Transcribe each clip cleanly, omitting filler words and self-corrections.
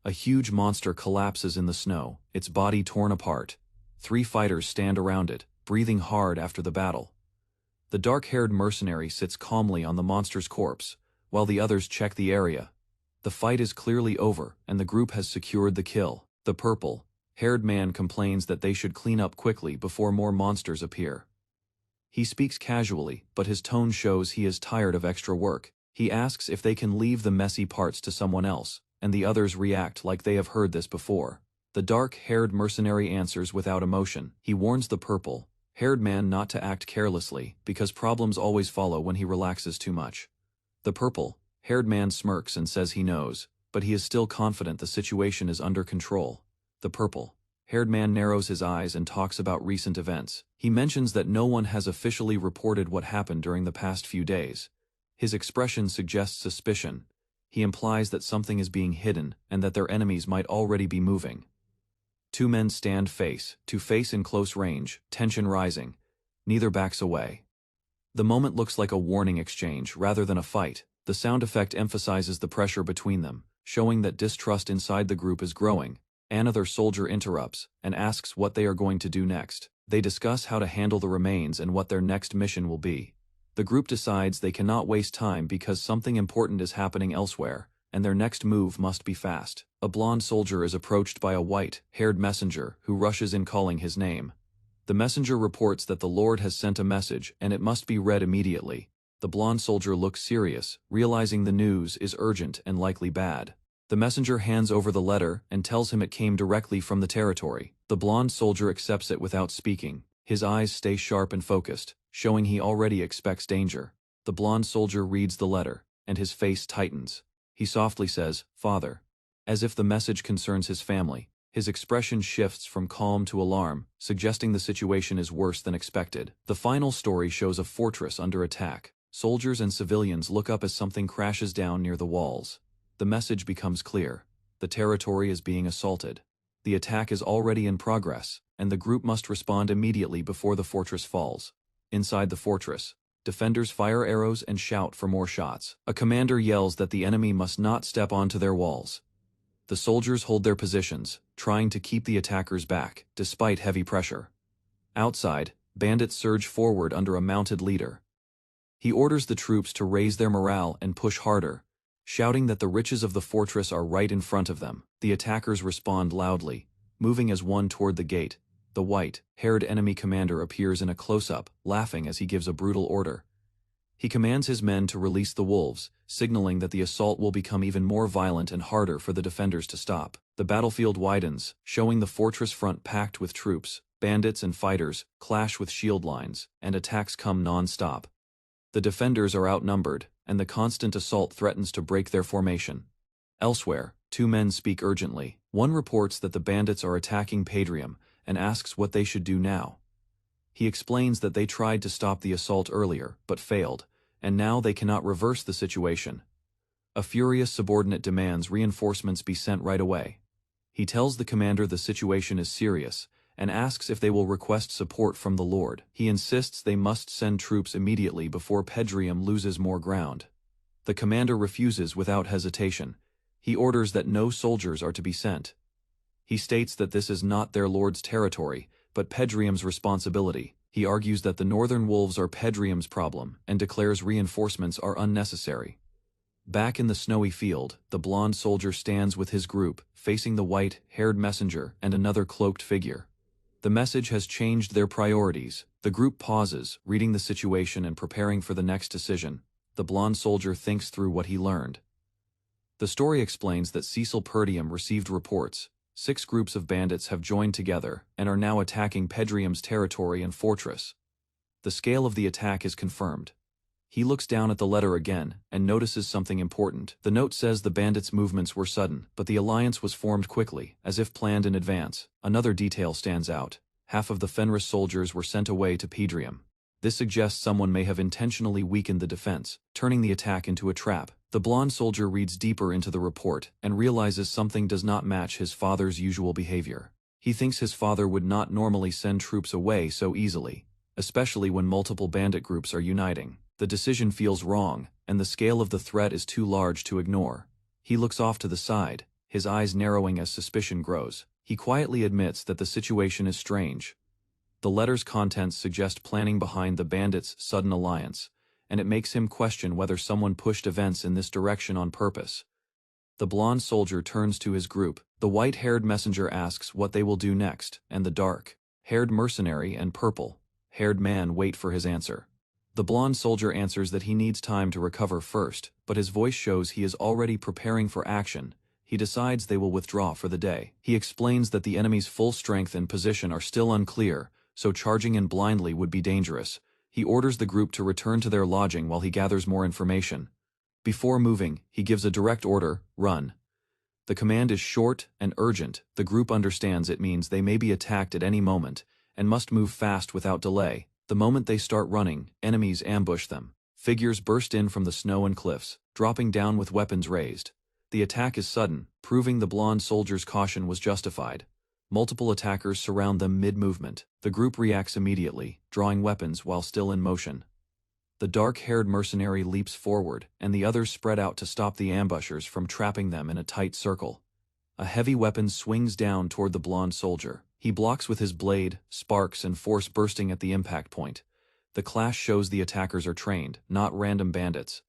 A huge monster collapses in the snow, its body torn apart. 3 fighters stand around it, breathing hard after the battle. The dark-haired mercenary sits calmly on the monster's corpse, while the others check the area. The fight is clearly over, and the group has secured the kill. The purple-haired man complains that they should clean up quickly before more monsters appear. He speaks casually, but his tone shows he is tired of extra work. He asks if they can leave the messy parts to someone else, and the others react like they have heard this before. The dark-haired mercenary answers without emotion. He warns the purple-haired man not to act carelessly, because problems always follow when he relaxes too much. The purple-haired man smirks and says he knows, but he is still confident the situation is under control. The purple-haired man narrows his eyes and talks about recent events. He mentions that no one has officially reported what happened during the past few days. His expression suggests suspicion. He implies that something is being hidden and that their enemies might already be moving. 2 men stand face to face in close range, tension rising. Neither backs away. The moment looks like a warning exchange rather than a fight. The sound effect emphasizes the pressure between them, showing that distrust inside the group is growing. Another soldier interrupts and asks what they are going to do next. They discuss how to handle the remains and what their next mission will be. The group decides they cannot waste time because something important is happening elsewhere, and their next move must be fast. A blonde soldier is approached by a white-haired messenger who rushes in calling his name. The messenger reports that the Lord has sent a message and it must be read immediately. The blonde soldier looks serious, realizing the news is urgent and likely bad. The messenger hands over the letter and tells him it came directly from the territory. The blonde soldier accepts it without speaking. His eyes stay sharp and focused, showing he already expects danger. The blonde soldier reads the letter, and his face tightens. He softly says, "Father," as if the message concerns his family. His expression shifts from calm to alarm, suggesting the situation is worse than expected. The final story shows a fortress under attack. Soldiers and civilians look up as something crashes down near the walls. The message becomes clear. The territory is being assaulted. The attack is already in progress, and the group must respond immediately before the fortress falls. Inside the fortress, defenders fire arrows and shout for more shots. A commander yells that the enemy must not step onto their walls. The soldiers hold their positions, trying to keep the attackers back, despite heavy pressure. Outside, bandits surge forward under a mounted leader. He orders the troops to raise their morale and push harder, shouting that the riches of the fortress are right in front of them. The attackers respond loudly, moving as one toward the gate. The white-haired enemy commander appears in a close-up, laughing as he gives a brutal order. He commands his men to release the wolves, signaling that the assault will become even more violent and harder for the defenders to stop. The battlefield widens, showing the fortress front packed with troops. Bandits and fighters clash with shield lines, and attacks come non-stop. The defenders are outnumbered, and the constant assault threatens to break their formation. Elsewhere, 2 men speak urgently. One reports that the bandits are attacking Padrium, and asks what they should do now. He explains that they tried to stop the assault earlier, but failed, and now they cannot reverse the situation. A furious subordinate demands reinforcements be sent right away. He tells the commander the situation is serious, and asks if they will request support from the Lord. He insists they must send troops immediately before Pedrium loses more ground. The commander refuses without hesitation. He orders that no soldiers are to be sent. He states that this is not their lord's territory, but Pedrium's responsibility. He argues that the northern wolves are Pedrium's problem, and declares reinforcements are unnecessary. Back in the snowy field, the blonde soldier stands with his group, facing the white-haired messenger and another cloaked figure. The message has changed their priorities. The group pauses, reading the situation and preparing for the next decision. The blonde soldier thinks through what he learned. The story explains that Cecil Perdium received reports. 6 groups of bandits have joined together and are now attacking Pedrium's territory and fortress. The scale of the attack is confirmed. He looks down at the letter again and notices something important. The note says the bandits' movements were sudden, but the alliance was formed quickly, as if planned in advance. Another detail stands out. Half of the Fenris soldiers were sent away to Pedrium. This suggests someone may have intentionally weakened the defense, turning the attack into a trap. The blonde soldier reads deeper into the report and realizes something does not match his father's usual behavior. He thinks his father would not normally send troops away so easily, especially when multiple bandit groups are uniting. The decision feels wrong, and the scale of the threat is too large to ignore. He looks off to the side, his eyes narrowing as suspicion grows. He quietly admits that the situation is strange. The letter's contents suggest planning behind the bandits' sudden alliance, and it makes him question whether someone pushed events in this direction on purpose. The blonde soldier turns to his group. The white-haired messenger asks what they will do next, and the dark-haired mercenary and purple-haired man wait for his answer. The blonde soldier answers that he needs time to recover first, but his voice shows he is already preparing for action. He decides they will withdraw for the day. He explains that the enemy's full strength and position are still unclear, so charging in blindly would be dangerous. He orders the group to return to their lodging while he gathers more information. Before moving, he gives a direct order: run. The command is short and urgent. The group understands it means they may be attacked at any moment, and must move fast without delay. The moment they start running, enemies ambush them. Figures burst in from the snow and cliffs, dropping down with weapons raised. The attack is sudden, proving the blonde soldier's caution was justified. Multiple attackers surround them mid-movement. The group reacts immediately, drawing weapons while still in motion. The dark-haired mercenary leaps forward, and the others spread out to stop the ambushers from trapping them in a tight circle. A heavy weapon swings down toward the blonde soldier. He blocks with his blade, sparks and force bursting at the impact point. The clash shows the attackers are trained, not random bandits.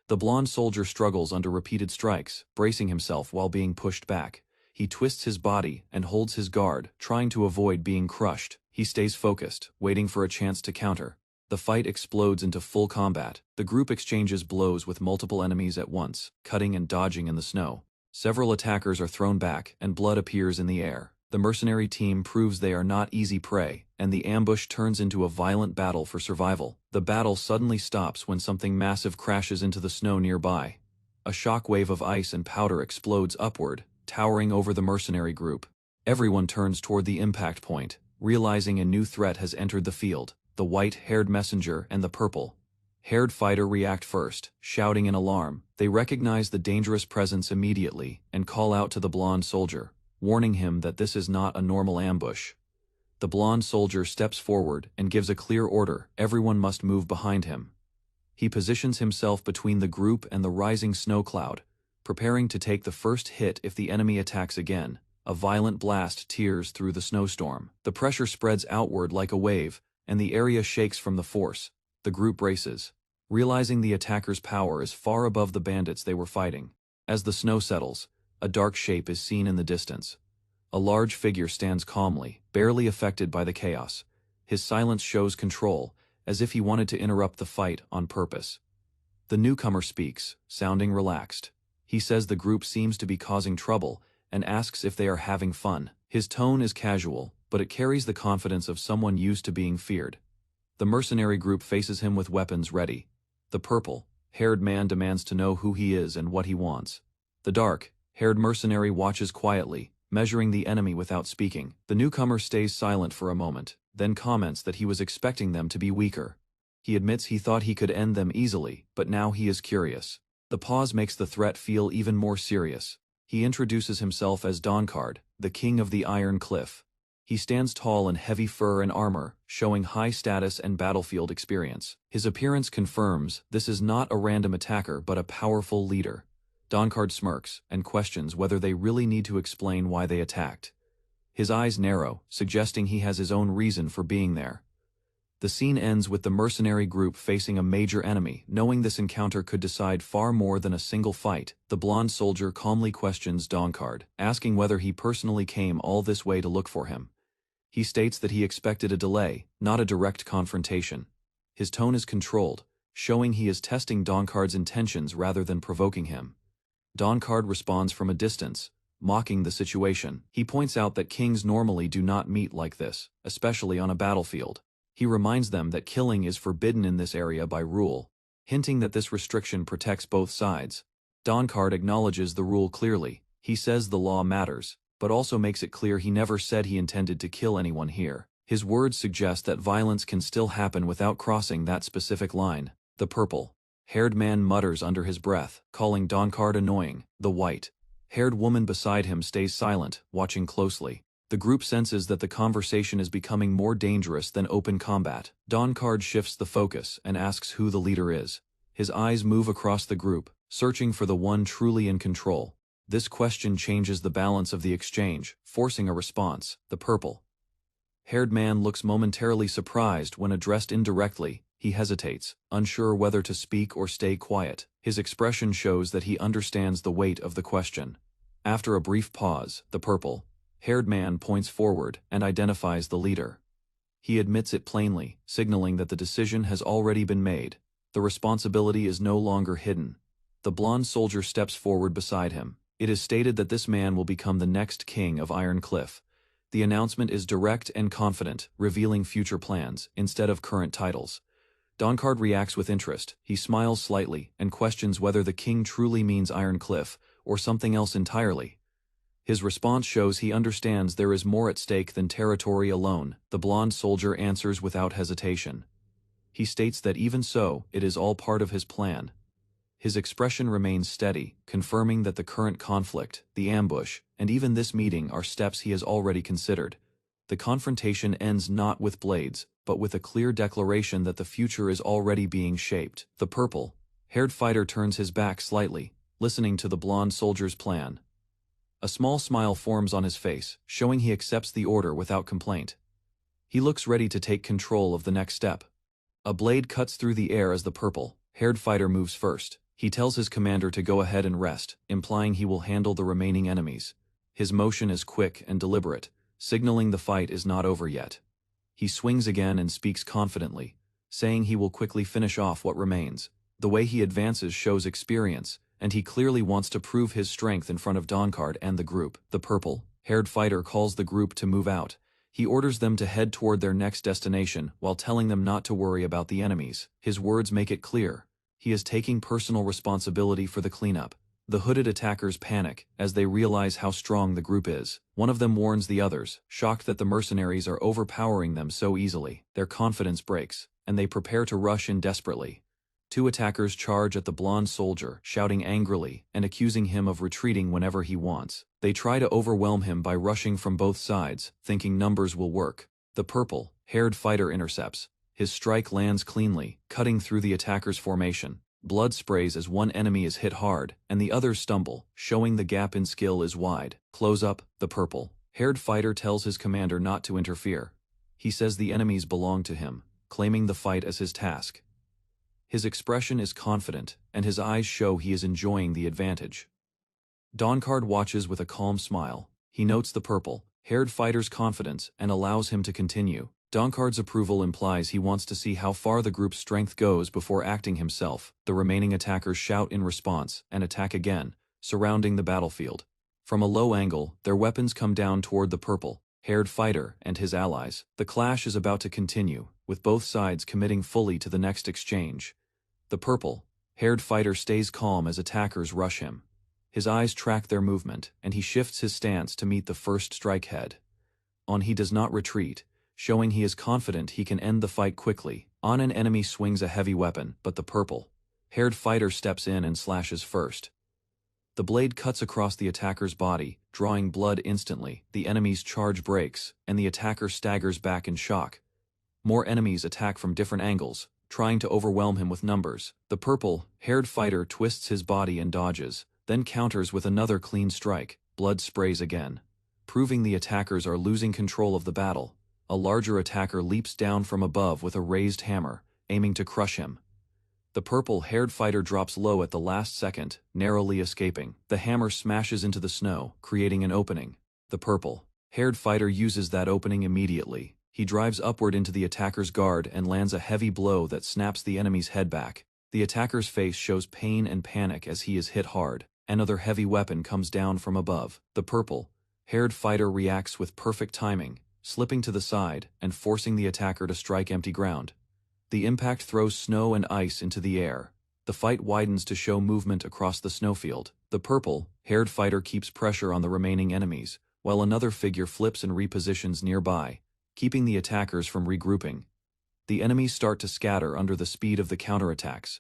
The blonde soldier struggles under repeated strikes, bracing himself while being pushed back. He twists his body and holds his guard, trying to avoid being crushed. He stays focused, waiting for a chance to counter. The fight explodes into full combat. The group exchanges blows with multiple enemies at once, cutting and dodging in the snow. Several attackers are thrown back, and blood appears in the air. The mercenary team proves they are not easy prey, and the ambush turns into a violent battle for survival. The battle suddenly stops when something massive crashes into the snow nearby. A shockwave of ice and powder explodes upward, towering over the mercenary group. Everyone turns toward the impact point, realizing a new threat has entered the field. The white-haired messenger and the purple-haired fighter react first, shouting in alarm. They recognize the dangerous presence immediately and call out to the blonde soldier, warning him that this is not a normal ambush. The blonde soldier steps forward and gives a clear order: everyone must move behind him. He positions himself between the group and the rising snow cloud, preparing to take the first hit if the enemy attacks again. A violent blast tears through the snowstorm. The pressure spreads outward like a wave, and the area shakes from the force. The group races, realizing the attackers' power is far above the bandits they were fighting. As the snow settles, a dark shape is seen in the distance. A large figure stands calmly, barely affected by the chaos. His silence shows control, as if he wanted to interrupt the fight on purpose. The newcomer speaks, sounding relaxed. He says the group seems to be causing trouble, and asks if they are having fun. His tone is casual, but it carries the confidence of someone used to being feared. The mercenary group faces him with weapons ready. The purple-haired man demands to know who he is and what he wants. The dark-haired mercenary watches quietly, measuring the enemy without speaking. The newcomer stays silent for a moment, then comments that he was expecting them to be weaker. He admits he thought he could end them easily, but now he is curious. The pause makes the threat feel even more serious. He introduces himself as Dronzer, the king of the Iron Cliff. He stands tall in heavy fur and armor, showing high status and battlefield experience. His appearance confirms this is not a random attacker but a powerful leader. Dronzer smirks and questions whether they really need to explain why they attacked. His eyes narrow, suggesting he has his own reason for being there. The scene ends with the mercenary group facing a major enemy. Knowing this encounter could decide far more than a single fight, the blonde soldier calmly questions Dronzer, asking whether he personally came all this way to look for him. He states that he expected a delay, not a direct confrontation. His tone is controlled, showing he is testing Dronzer's intentions rather than provoking him. Dronzer responds from a distance, mocking the situation. He points out that kings normally do not meet like this, especially on a battlefield. He reminds them that killing is forbidden in this area by rule, hinting that this restriction protects both sides. Dronzer acknowledges the rule clearly. He says the law matters, but also makes it clear he never said he intended to kill anyone here. His words suggest that violence can still happen without crossing that specific line. The purple-haired man mutters under his breath, calling Dronzer annoying. The white-haired woman beside him stays silent, watching closely. The group senses that the conversation is becoming more dangerous than open combat. Dronzer shifts the focus and asks who the leader is. His eyes move across the group, searching for the one truly in control. This question changes the balance of the exchange, forcing a response. The purple-haired man looks momentarily surprised when addressed indirectly. He hesitates, unsure whether to speak or stay quiet. His expression shows that he understands the weight of the question. After a brief pause, the purple-haired man points forward and identifies the leader. He admits it plainly, signaling that the decision has already been made. The responsibility is no longer hidden. The blonde soldier steps forward beside him. It is stated that this man will become the next king of Iron Cliff. The announcement is direct and confident, revealing future plans, instead of current titles. Doncard reacts with interest. He smiles slightly and questions whether the king truly means Iron Cliff or something else entirely. His response shows he understands there is more at stake than territory alone. The blonde soldier answers without hesitation. He states that even so, it is all part of his plan. His expression remains steady, confirming that the current conflict, the ambush, and even this meeting are steps he has already considered. The confrontation ends not with blades, but with a clear declaration that the future is already being shaped. The purple-haired fighter turns his back slightly, listening to the blonde soldier's plan. A small smile forms on his face, showing he accepts the order without complaint. He looks ready to take control of the next step. A blade cuts through the air as the purple-haired fighter moves first. He tells his commander to go ahead and rest, implying he will handle the remaining enemies. His motion is quick and deliberate, signaling the fight is not over yet. He swings again and speaks confidently, saying he will quickly finish off what remains. The way he advances shows experience, and he clearly wants to prove his strength in front of Doncard and the group. The purple-haired fighter calls the group to move out. He orders them to head toward their next destination while telling them not to worry about the enemies. His words make it clear. He is taking personal responsibility for the cleanup. The hooded attackers panic as they realize how strong the group is. One of them warns the others, shocked that the mercenaries are overpowering them so easily. Their confidence breaks, and they prepare to rush in desperately. Two attackers charge at the blonde soldier, shouting angrily and accusing him of retreating whenever he wants. They try to overwhelm him by rushing from both sides, thinking numbers will work. The purple-haired fighter intercepts. His strike lands cleanly, cutting through the attacker's formation. Blood sprays as one enemy is hit hard, and the others stumble, showing the gap in skill is wide. Close up, the purple-haired fighter tells his commander not to interfere. He says the enemies belong to him, claiming the fight as his task. His expression is confident, and his eyes show he is enjoying the advantage. Doncard watches with a calm smile. He notes the purple-haired fighter's confidence and allows him to continue. Doncard's approval implies he wants to see how far the group's strength goes before acting himself. The remaining attackers shout in response and attack again, surrounding the battlefield. From a low angle, their weapons come down toward the purple-haired fighter and his allies. The clash is about to continue, with both sides committing fully to the next exchange. The purple-haired fighter stays calm as attackers rush him. His eyes track their movement, and he shifts his stance to meet the first strike head. He does not retreat, showing he is confident he can end the fight quickly. An enemy swings a heavy weapon, but the purple-haired fighter steps in and slashes first. The blade cuts across the attacker's body, drawing blood instantly. The enemy's charge breaks, and the attacker staggers back in shock. More enemies attack from different angles, trying to overwhelm him with numbers. The purple-haired fighter twists his body and dodges, then counters with another clean strike. Blood sprays again, proving the attackers are losing control of the battle. A larger attacker leaps down from above with a raised hammer, aiming to crush him. The purple-haired fighter drops low at the last second, narrowly escaping. The hammer smashes into the snow, creating an opening. The purple-haired fighter uses that opening immediately. He drives upward into the attacker's guard and lands a heavy blow that snaps the enemy's head back. The attacker's face shows pain and panic as he is hit hard. Another heavy weapon comes down from above. The purple-haired fighter reacts with perfect timing, slipping to the side and forcing the attacker to strike empty ground. The impact throws snow and ice into the air. The fight widens to show movement across the snowfield. The purple-haired fighter keeps pressure on the remaining enemies, while another figure flips and repositions nearby, keeping the attackers from regrouping. The enemies start to scatter under the speed of the counterattacks.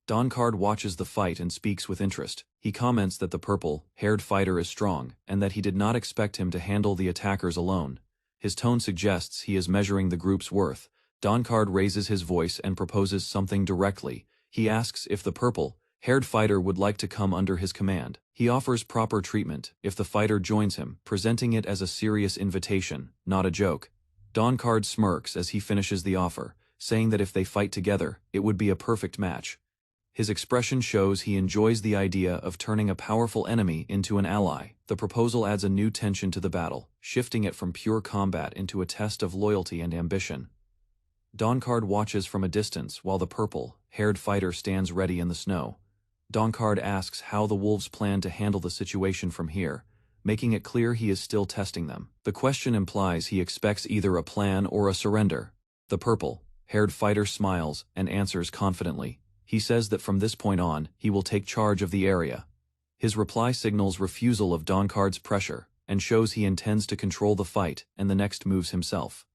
Doncard watches the fight and speaks with interest. He comments that the purple-haired fighter is strong, and that he did not expect him to handle the attackers alone. His tone suggests he is measuring the group's worth. Doncard raises his voice and proposes something directly. He asks if the purple Haired fighter would like to come under his command. He offers proper treatment if the fighter joins him, presenting it as a serious invitation, not a joke. Dawncard smirks as he finishes the offer, saying that if they fight together, it would be a perfect match. His expression shows he enjoys the idea of turning a powerful enemy into an ally. The proposal adds a new tension to the battle, shifting it from pure combat into a test of loyalty and ambition. Dawncard watches from a distance while the purple-haired fighter stands ready in the snow. Dawncard asks how the wolves plan to handle the situation from here, making it clear he is still testing them. The question implies he expects either a plan or a surrender. The purple-haired fighter smiles and answers confidently. He says that from this point on, he will take charge of the area. His reply signals refusal of Dawncard's pressure and shows he intends to control the fight and the next moves himself.